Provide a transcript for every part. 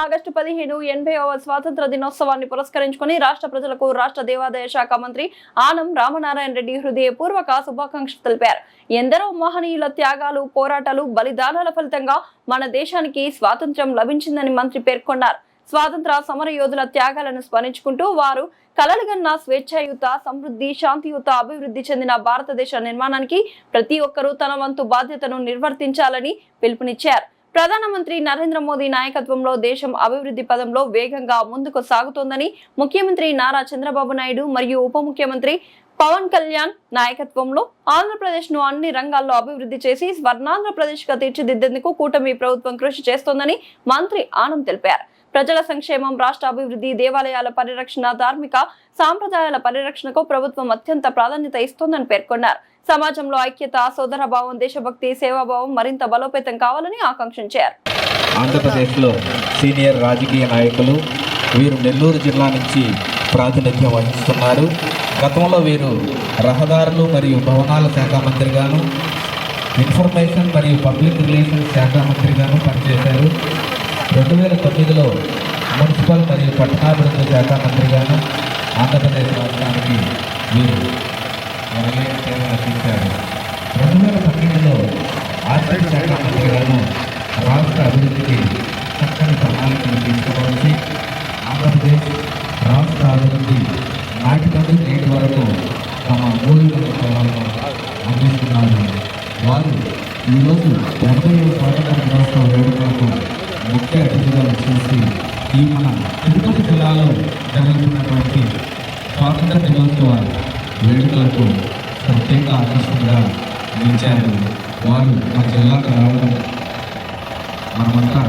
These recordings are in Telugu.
ఆగస్టు 15 80వ స్వాతంత్ర దినోత్సవాన్ని పురస్కరించుకుని రాష్ట్ర ప్రజలకు రాష్ట్ర దేవాదాయ శాఖ మంత్రి ఆనం రామనారాయణ రెడ్డి హృదయపూర్వక శుభాకాంక్షలు తెలిపారు. ఎందరో మహనీయుల త్యాగాలు, పోరాటాలు, బలిదానాల ఫలితంగా మన దేశానికి స్వాతంత్ర్యం లభించిందని మంత్రి పేర్కొన్నారు. స్వాతంత్ర సమర యోధుల త్యాగాలను స్మరించుకుంటూ వారు కలలుగన్న స్వేచ్ఛాయుత, సమృద్ధి, శాంతియుత, అభివృద్ధి చెందిన భారతదేశ నిర్మాణానికి ప్రతి ఒక్కరూ తన వంతు బాధ్యతను నిర్వర్తించాలని పిలుపునిచ్చారు. ప్రధానమంత్రి నరేంద్ర మోదీ నాయకత్వంలో దేశం అభివృద్ధి పదంలో వేగంగా ముందుకు సాగుతోందని ముఖ్యమంత్రి నారా చంద్రబాబు నాయుడు మరియు ఉప ముఖ్యమంత్రి పవన్ కళ్యాణ్ నాయకత్వంలో ఆంధ్రప్రదేశ్ ను అన్ని రంగాల్లో అభివృద్ధి చేసి స్వర్ణాంధ్రప్రదేశ్ గా తీర్చిదిద్దేందుకు కూటమి ప్రభుత్వం కృషి చేస్తోందని మంత్రి ఆనం తెలిపారు. ప్రజల సంక్షేమం, రాష్ట్ర అభివృద్ధి, దేవాలయాల పరిరక్షణ, ధార్మిక సాంప్రదాయాల పరిరక్షణకు ప్రభుత్వం అత్యంత ప్రాధాన్యత ఇస్తోందని పేర్కొన్నారు. సమాజంలో ఐక్యత, సోదరభావం, దేశభక్తి, సేవాభావం మరింత బలోపేతం కావాలని ఆకాంక్షించారు. ఆంధ్రప్రదేశ్లో సీనియర్ రాజకీయ నాయకులు వీరు నెల్లూరు జిల్లా నుంచి ప్రాతినిధ్యం వహిస్తున్నారు. గతంలో వీరు రహదారులు మరియు భవనాల శాఖ మంత్రిగాను, ఇన్ఫర్మేషన్ మరియు పబ్లిక్ రిలేషన్స్ శాఖ మంత్రిగాను పనిచేశారు. 2009లో మున్సిపల్ మరియు పట్టణాభివృద్ధి శాఖ మంత్రిగాను ఆంధ్రప్రదేశ్ రాష్ట్రానికి వీరు సేవలు అందించారు. 2012లో ఆర్థిక శాఖ మంత్రిగాను రాష్ట్ర అభివృద్ధికి చక్కని ప్రణాళికలు తీసుకువచ్చి ఆంధ్రప్రదేశ్ రాష్ట్ర అభివృద్ధి నాటి నుండి నేటి వరకు తమ మూల్యమైన సేవలను అందిస్తున్నారు. వారు ఈరోజు 70వ స్వాతంత్ర దినోత్సవ వేడుకలకు ముఖ్య అతిథిగా వచ్చేసి ఈ మన తిరుపతి జిల్లాలో జరుగుతున్నటువంటి స్వాతంత్ర దినోత్సవ వేడుకలకు ప్రత్యేక ఆకర్షణగా నిలిచారు. వారు మా జిల్లాకు రావడం మనమంతా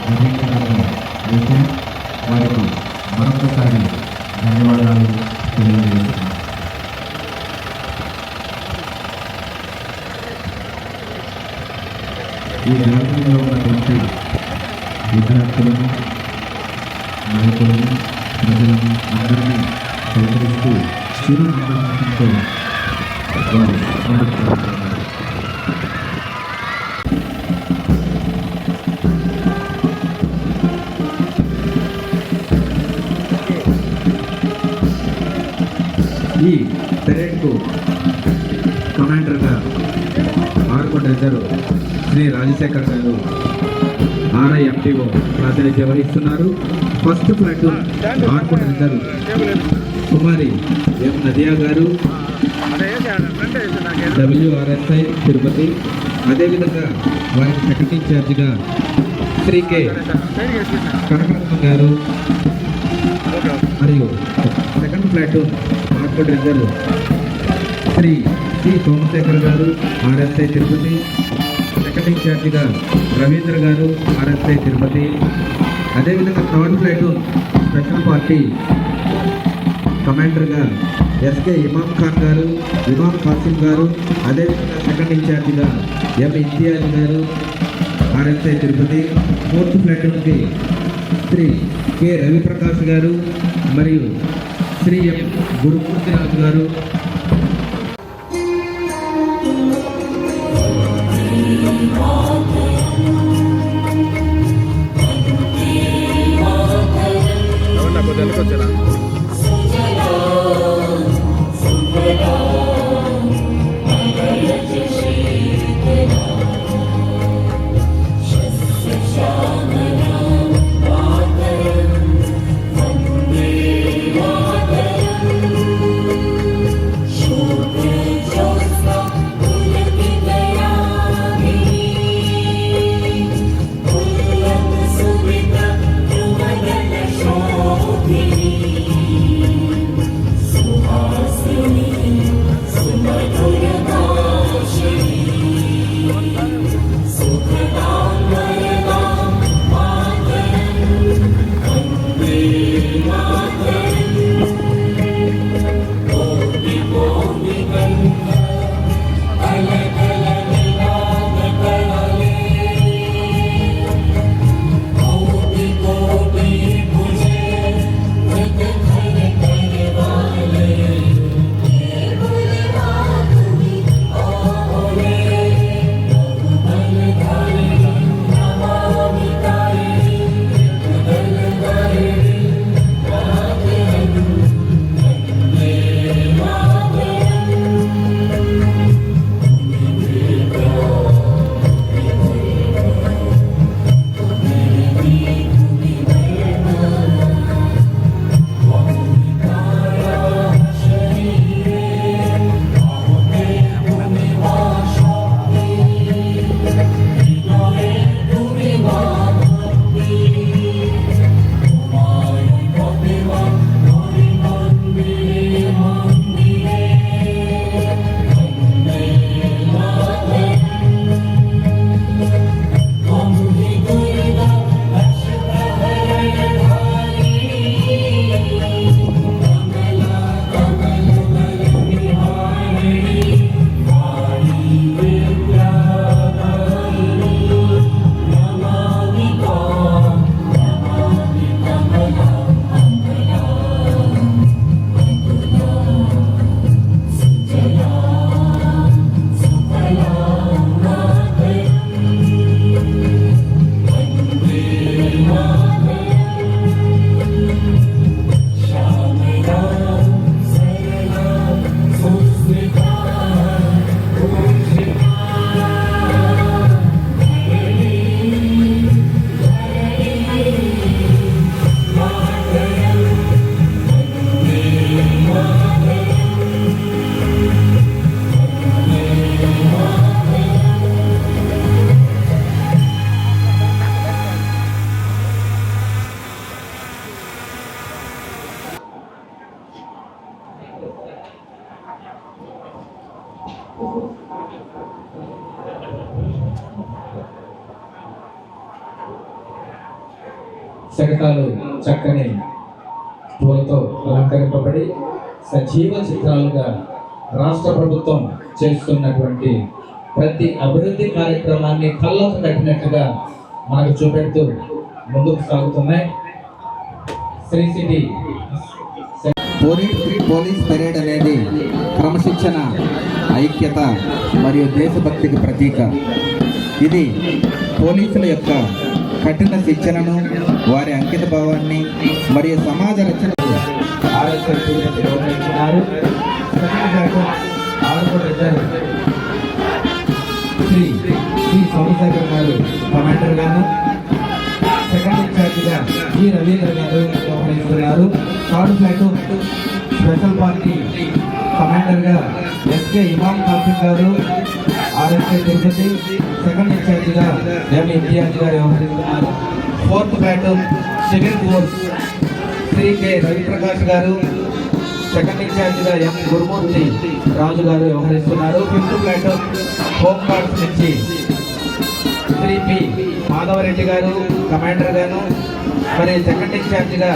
నిర్వహించడంలో అయితే వారికి మరొకసారి ధన్యవాదాలు తెలియజేస్తున్నాం. ఈ రాష్ట్రంలో ఉన్నటువంటి విద్యార్థులను, నాయకులను, ప్రజలను అందరినీ సహకరిస్తూ చిరు నిర్మాణంతో వారు అందుకుంటున్నారు. ఈ పెరేడ్కు కమాండర్గా ఆర్కొండ రిజర్వ్ శ్రీ రాజశేఖర్ గారు RIMTO ప్రాతినిధ్యం వహిస్తున్నారు. ఫస్ట్ ప్లాటూన్ ఆర్కొండ reserve Kumari M Nadiya garu WRSI Tirupati. అదేవిధంగా వారికి సెకండ్ ఇన్ఛార్జిగా శ్రీ కె కనకరత్న గారు మరియు సెకండ్ ప్లాటూన్ ఆర్కొండ reserve Shri Somasekhar garu RSI Tirupati. Second ఇన్ఛార్జిగా రవీంద్ర గారు RSI తిరుపతి. అదేవిధంగా థర్డ్ ప్లాటూన్ స్పెషల్ పార్టీ కమాండర్గా SK ఇమాం ఖాన్ గారు, ఇమాం ఖాసిం గారు. అదేవిధంగా సెకండ్ ఇన్ఛార్జిగా M Imtiaz garu RSI Tirupati. Fourth ప్లాటూన్కి శ్రీ కె రవిప్రకాష్ గారు మరియు శ్రీ M గురుమూర్తిరాజు గారు. శకటాలు చక్కని పూలతో అలంకరింపబడి సజీవ చిత్రాలుగా రాష్ట్ర ప్రభుత్వం చేస్తున్నటువంటి ప్రతి అభివృద్ధి కార్యక్రమాన్ని కళ్ళకు కట్టినట్టుగా మనకు చూపెడుతూ ముందుకు సాగుతున్నాయి. శ్రీ సిటీ పోలీస్ పెరేడ్ అనేది క్రమశిక్షణ, ఐక్యత మరియు దేశభక్తికి ప్రతీక. ఇది పోలీసుల యొక్క కఠిన శిక్షణను, వారి అంకిత భావాన్ని మరియు సమాజ రచనకు నిర్వహించినారు. శ్రీ సోమశేఖర్ గారు కమాండర్ గాను, సెకండ్ ఇన్ఛార్జిగా జి రవీంద్ర గారు వ్యవహరిస్తున్నారు. థర్డ్ ప్లాటూన్ స్పెషల్ పార్టీ కమాండర్గా SK Imam Khasim garu RSK Tirupati, second ఇన్ఛార్జిగా ఎం ఇంతియాజ్ గారు వ్యవహరిస్తున్నారు. Fourth platoon civil force Shri K Raviprakash garu, second ఇన్ఛార్జిగా ఎం గురుమూర్తి రాజు గారు వ్యవహరిస్తున్నారు. ఫిఫ్త్ ప్లాటూన్ హోమ్ గార్డ్స్ నుంచి శ్రీ పి మాధవరెడ్డి గారు కమాండర్ గాను, మరి సెకండ్ ఇన్ఛార్జిగా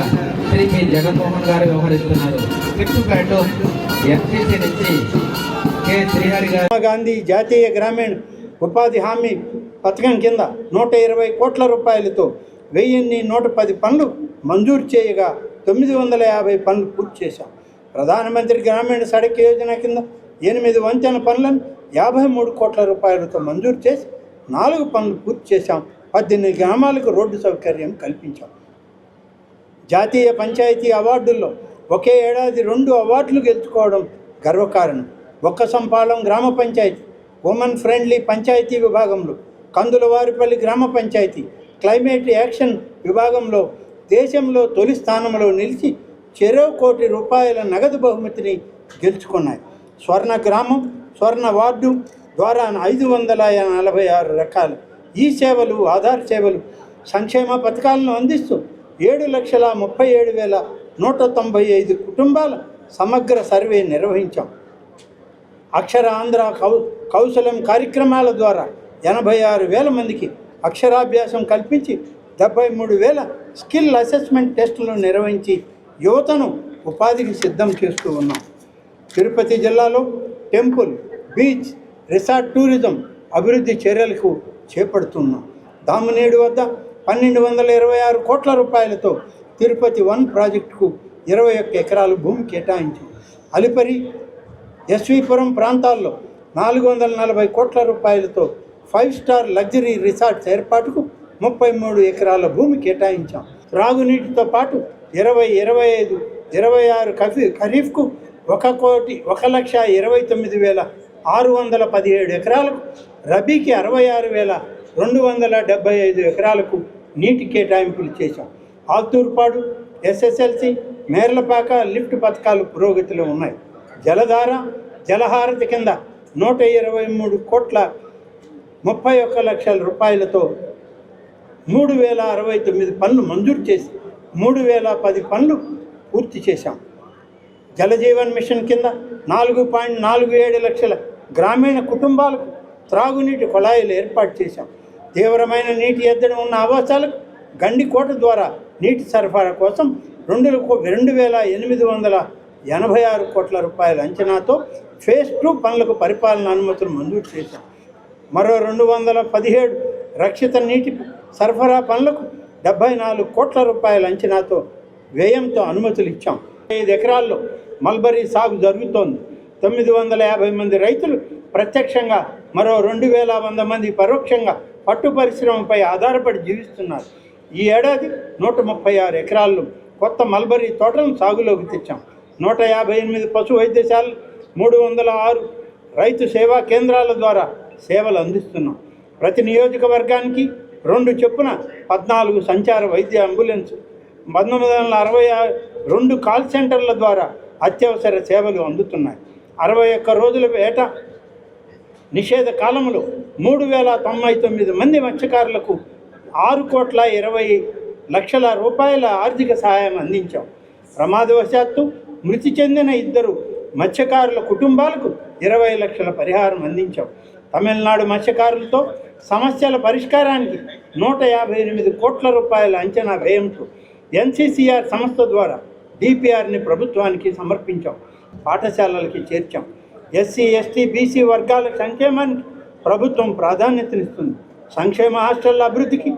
శ్రీ పి జగన్మోహన్ గారు వ్యవహరిస్తున్నారు. సిక్స్త్ ప్లాటూన్ ఎన్సీసీ నుంచి కె శ్రీహరి గారు. గాంధీ జాతీయ గ్రామీణ ఉపాధి హామీ పథకం కింద 120 కోట్ల రూపాయలతో 1110 పనులు మంజూరు చేయగా 950 పనులు పూర్తి చేశాం. ప్రధానమంత్రి గ్రామీణ సడక్ యోజన కింద 8 వంతెన పనులను 53 కోట్ల రూపాయలతో మంజూరు చేసి 4 పనులు పూర్తి చేశాం. 18 గ్రామాలకు రోడ్డు సౌకర్యం కల్పించాం. జాతీయ పంచాయతీ అవార్డుల్లో ఒకే ఏడాది 2 అవార్డులు గెలుచుకోవడం గర్వకారణం. బొక్కసంపాలెం గ్రామ పంచాయతీ ఉమెన్ ఫ్రెండ్లీ పంచాయతీ విభాగంలో, కందులవారిపల్లి గ్రామ పంచాయతీ క్లైమేట్ యాక్షన్ విభాగంలో దేశంలో తొలి స్థానంలో నిలిచి చెరో కోటి రూపాయల నగదు బహుమతిని గెలుచుకున్నాయి. స్వర్ణ గ్రామం, స్వర్ణ వార్డు ద్వారా 546 రకాల ఈ సేవలు, ఆధార్ సేవలు, సంక్షేమ పథకాలను అందిస్తూ 7,37,195 కుటుంబాల సమగ్ర సర్వే నిర్వహించాం. అక్షర ఆంధ్ర కౌశలం కార్యక్రమాల ద్వారా 86,000 మందికి అక్షరాభ్యాసం కల్పించి 73,000 స్కిల్ అసెస్మెంట్ టెస్టులు నిర్వహించి యువతను ఉపాధికి సిద్ధం చేస్తూ ఉన్నాం. తిరుపతి జిల్లాలో టెంపుల్, బీచ్, రిసార్ట్ టూరిజం అభివృద్ధి చర్యలకు చేపడుతున్నాం. దామునేడు వద్ద 1,226 కోట్ల రూపాయలతో తిరుపతి 1 ప్రాజెక్టుకు 21 ఎకరాలు భూమి కేటాయించాం. అలిపరి, ఎస్వీపురం ప్రాంతాల్లో 440 కోట్ల రూపాయలతో 5 స్టార్ లగ్జరీ రిసార్ట్స్ ఏర్పాటుకు 33 ఎకరాల భూమి కేటాయించాం. త్రాగునీటితో పాటు 2025-26 ఖరీఫ్కు 1,29,617 ఎకరాలకు, రబీకి 66,275 ఎకరాలకు నీటి కేటాయింపులు చేశాం. ఆల్తూర్పాడు, ఎస్ఎస్ఎల్సి, మేర్లపాక లిఫ్ట్ పథకాలు పురోగతిలో ఉన్నాయి. జలధార, జలహారతి కింద 123,31 లక్షల రూపాయలతో 3,069 పనులు మంజూరు చేసి 3,010 పనులు పూర్తి చేశాం. జలజీవన్ మిషన్ కింద 4.47 లక్షల గ్రామీణ కుటుంబాలకు త్రాగునీటి కుళాయిలు ఏర్పాటు చేశాం. తీవ్రమైన నీటి ఎద్దడి ఉన్న ఆవాసాలకు గండికోట ద్వారా నీటి సరఫరా కోసం 2,886 కోట్ల రూపాయల అంచనాతో ఫేజ్ 2 పనులకు పరిపాలన అనుమతులు మంజూరు చేశాం. మరో 217 రక్షిత నీటి సరఫరా పనులకు 74 కోట్ల రూపాయల అంచనాతో వ్యయంతో అనుమతులు ఇచ్చాం. 5 ఎకరాల్లో మల్బరీ సాగు జరుగుతోంది. 950 మంది రైతులు ప్రత్యక్షంగా, మరో 2,100 మంది పరోక్షంగా పట్టు పరిశ్రమపై ఆధారపడి జీవిస్తున్నారు. ఈ ఏడాది 136 ఎకరాల్లో కొత్త మల్బరీ తోటలను సాగులోకి తెచ్చాం. 158 పశు వైద్యశాలలు, 306 రైతు సేవా కేంద్రాల ద్వారా సేవలు అందిస్తున్నాం. ప్రతి నియోజకవర్గానికి 2 చొప్పున 14 సంచార వైద్య అంబులెన్స్, 1962 కాల్ సెంటర్ల ద్వారా అత్యవసర సేవలు అందుతున్నాయి. 61 రోజుల వేట నిషేధ కాలంలో 3,099 మంది మత్స్యకారులకు 6,20 కోట్ల ఆర్థిక సహాయం అందించాం. ప్రమాదవశాత్తు మృతి చెందిన 2 మత్స్యకారుల కుటుంబాలకు 20 లక్షల పరిహారం అందించాం. తమిళనాడు మత్స్యకారులతో సమస్యల పరిష్కారానికి 158 కోట్ల రూపాయల అంచనా వ్యయంతో ఎన్సీసీఆర్ సంస్థ ద్వారా డిపిఆర్ని ప్రభుత్వానికి సమర్పించాం, పాఠశాలలకి చేర్చాం. ఎస్సీ, ఎస్టీ, బీసీ వర్గాల సంక్షేమానికి ప్రభుత్వం ప్రాధాన్యతనిస్తుంది. సంక్షేమ హాస్టళ్ల అభివృద్ధికి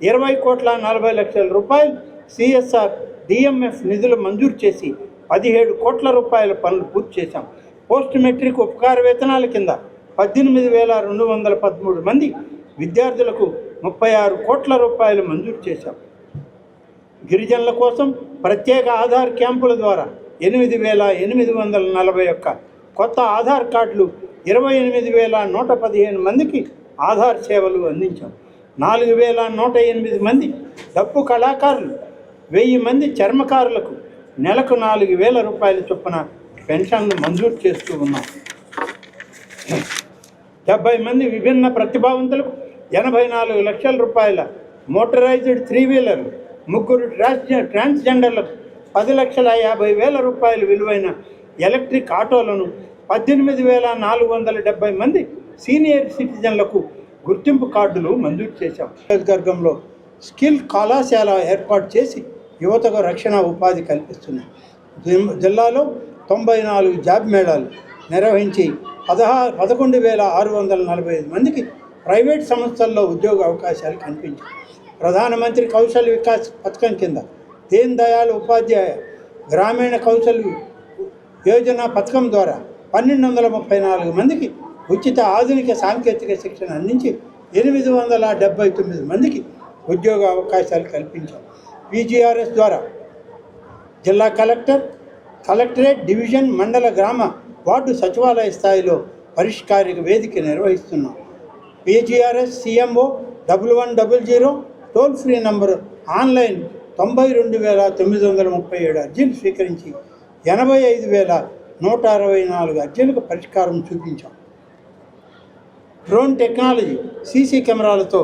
20,40,00,000 రూపాయలు సిఎస్ఆర్ డిఎంఎఫ్ నిధులు మంజూరు చేసి 17 కోట్ల రూపాయల పనులు పూర్తి చేశాం. పోస్ట్ మెట్రిక్ ఉపకార వేతనాల కింద 18,213 మంది విద్యార్థులకు 36 కోట్ల రూపాయలు మంజూరు చేశాం. గిరిజనుల కోసం ప్రత్యేక ఆధార్ క్యాంపుల ద్వారా 8,841 కొత్త ఆధార్ కార్డులు, 28,115 మందికి ఆధార్ సేవలు అందించాం. 4,108 మంది డప్పు కళాకారులు, 1000 మంది చర్మకారులకు నెలకు 4,000 రూపాయల చొప్పున పెన్షన్లు మంజూరు చేస్తూ ఉన్నాం. 70 మంది విభిన్న ప్రతిభావంతులకు 84 లక్షల రూపాయల మోటరైజ్డ్ 3 వీలర్లు, 3 ట్రాన్స్జెండర్లకు 10,50,000 రూపాయలు విలువైన ఎలక్ట్రిక్ ఆటోలను, 18,470 మంది సీనియర్ సిటిజన్లకు గుర్తింపు కార్డులు మంజూరు చేశాం. నియోజకవర్గంలో స్కిల్ కళాశాల ఏర్పాటు చేసి యువతకు రక్షణ ఉపాధి కల్పిస్తున్నాం. జిల్లాలో 94 జాబ్ మేళాలు నిర్వహించి 11,645 మందికి ప్రైవేట్ సంస్థల్లో ఉద్యోగ అవకాశాలు కల్పించాయి. ప్రధానమంత్రి కౌశల్ వికాస్ పథకం కింద దీన్ దయాళ్ ఉపాధ్యాయ గ్రామీణ కౌశల్ యోజన పథకం ద్వారా 1,234 మందికి ఉచిత ఆధునిక సాంకేతిక శిక్షణ అందించి 879 మందికి ఉద్యోగ అవకాశాలు కల్పించాం. పీజీఆర్ఎస్ ద్వారా జిల్లా కలెక్టరేట్, డివిజన్, మండల, గ్రామ, వార్డు సచివాలయ స్థాయిలో పరిష్కారిక వేదిక నిర్వహిస్తున్నాం. PGRS CMO 1100 toll free number online 92,937 అర్జీలు స్వీకరించి 85,164 అర్జీలకు పరిష్కారం చూపించాం. డ్రోన్ టెక్నాలజీ, సీసీ కెమెరాలతో